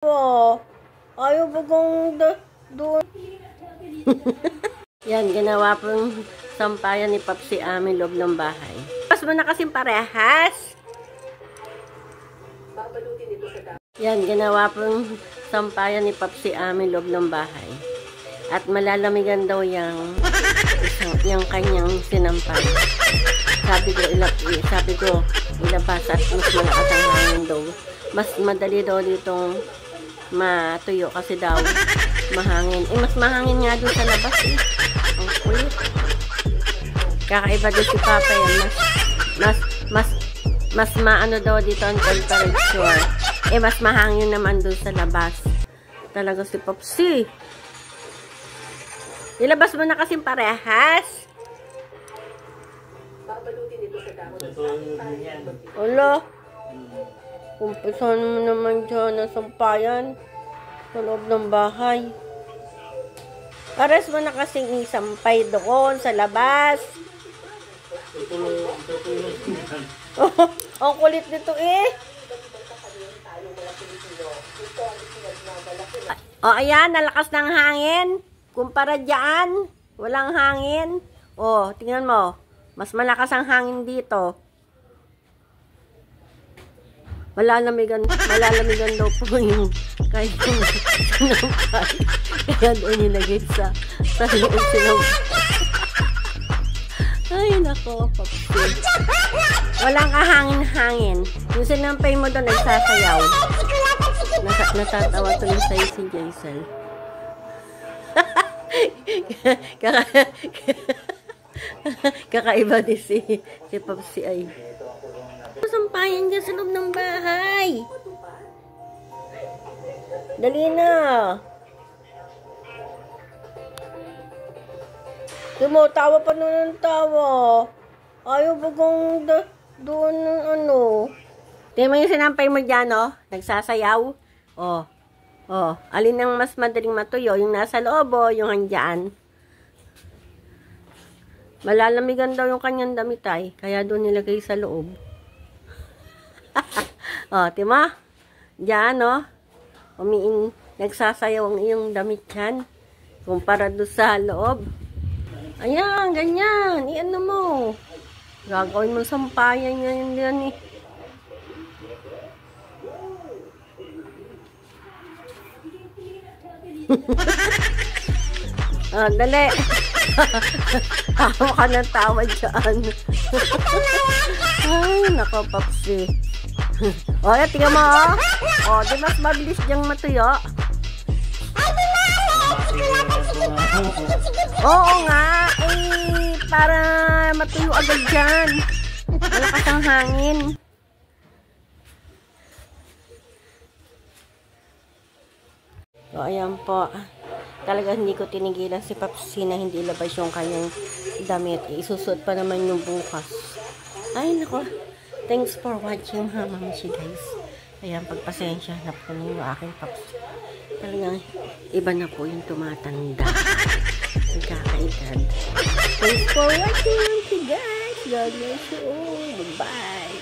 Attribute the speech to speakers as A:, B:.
A: Ayaw ba kong doon? Yan, ginawa pong sampayan ni Papsi amin loob ng bahay. Pas mo na kasing parehas. Yan, ginawa pong sampayan ni Papsi amin loob ng bahay. At malalamigan daw yung kanyang sinampay. Sabi ko, ilabas at mas malakas ang hangin daw. Mas madali daw ditong matuyo kasi daw mahangin. Mas mahangin nga doon sa labas eh. Ang kulit. Kakaiba doon si Papa yan. Mas maano daw dito ang temperature. Mas mahangin naman doon sa labas. Talaga si Popsi. Ilabas mo na kasing parehas. Hala. Umpisan mo naman dyan ang sampayan sa loob ng bahay. Pares mo na kasing isampay doon sa labas. Ang kulit nito eh. Ayan, nalakas ng hangin. Kumpara dyan, walang hangin. Tingnan mo. Mas malakas ang hangin dito. Malalamigan daw po yung kahit yung sinampay. Kaya doon nilagay sa loob sinampay. Ay, nako, Papsi. Walang kahangin-hangin. Yung sinampay mo doon, nagsasayaw. Natatawa tuloy sa'yo si Jaisal. Kakaiba din si Papsi ay. Sampayan dyan sa loob ng bahay. Dali na. Tawa pa nun ng tawa. Ayaw ba kong doon ng ano. Tingnan mo yung sinampay mo dyan, nagsasayaw. Alin ang mas madaling matuyo? Yung nasa loob o yung handyan? Malalamigan daw yung kanyang damit ay. Kaya doon nilagay sa loob. Tima? Diyan, nagsasayaw ang iyong damit yan. Kumpara doon sa loob. Ayan, ganyan. Iyan na mo. Gagawin mo sampayan yan yan eh. Dali. Tawa ka ng tawa dyan. Ay, nako, Papsi. Tingnan mo, di mas mabilis diyang matuyo. Oo nga, para matuyo agad dyan. Malakas ang hangin. Ayan po. Talaga hindi ko tinigilan si Papsi na hindi labas yung kanyang damit. Isusuot pa naman yung bukas. Ay, nako. Thanks for watching, Mamashi guys. Ayan, pagpasensya na po yung aking Papsi. Talagang iba na po yung tumatanda. Nagkakaedad. Thanks for watching, guys. God bless you all. Bye-bye.